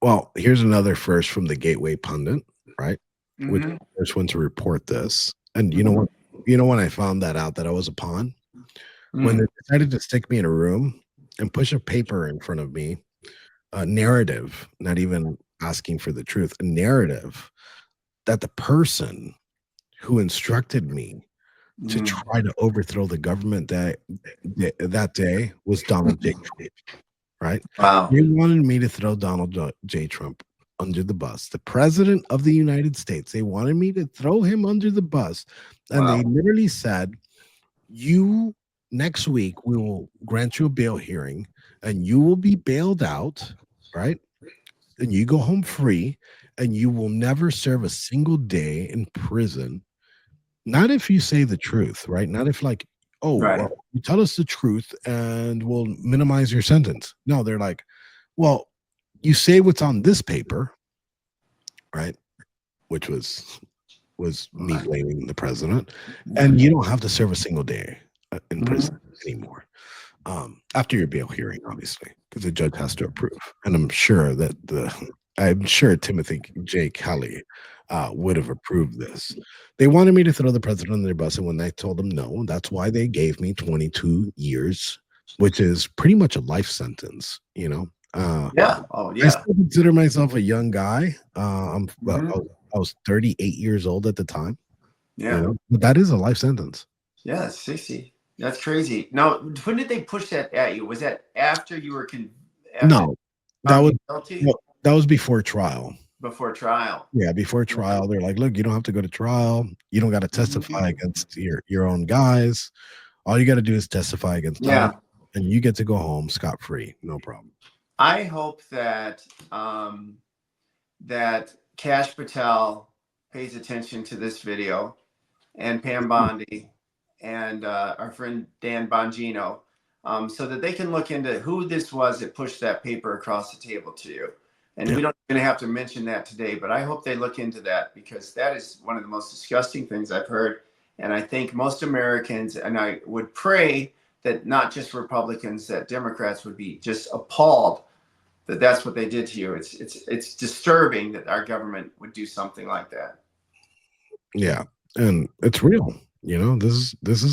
Well, here's another first from the Gateway Pundit, right? Which Mm-hmm. first one to report this. And you know Mm-hmm. what? You know when I found that out that I was a pawn? When they Mm. decided to stick me in a room and push a paper in front of me, a narrative, not even asking for the truth, a narrative that the person who instructed me to Mm. try to overthrow the government that day was Donald J. Trump, right? Wow. They wanted me to throw Donald J. Trump under the bus, the president of the United States. They wanted me to throw him under the bus. And they Wow. literally said, you next week, we will grant you a bail hearing and you will be bailed out, right? And you go home free and you will never serve a single day in prison. Not if you say the truth, right? Not if, like, oh, Right. well, you tell us the truth and we'll minimize your sentence. No, they're like, well, you say what's on this paper, right? Which was me Right. blaming the president, Yeah. and you don't have to serve a single day in prison Mm-hmm. anymore. After your bail hearing, obviously, because the judge has to approve. And I'm sure Timothy J. Kelly would have approved this. They wanted me to throw the president under their bus, and when I told them no, that's why they gave me 22 years, which is pretty much a life sentence. Yeah. Oh, I yeah. still consider myself a young guy. Mm-hmm. I was 38 years old at the time. Yeah. But that is a life sentence. Yeah. 60. That's crazy. Now, when did they push that at you? Was that after you were after No, that found was you guilty? well, that was before trial. Before trial? Yeah, before trial, they're like, "Look, you don't have to go to trial. You don't got to testify Mhm. against your own guys. All you got to do is testify against Donald, Yeah. and you get to go home scot free, no problem." I hope that Cash Patel pays attention to this video, and Pam Bondi, and our friend Dan Bongino, so that they can look into who this was that pushed that paper across the table to you. And Yeah, we don't even have to mention that today, but I hope they look into that, because that is one of the most disgusting things I've heard. And I think most Americans, and I would pray that not just Republicans, that Democrats would be just appalled that that's what they did to you. It's disturbing that our government would do something like that. yeah, and it's real. This is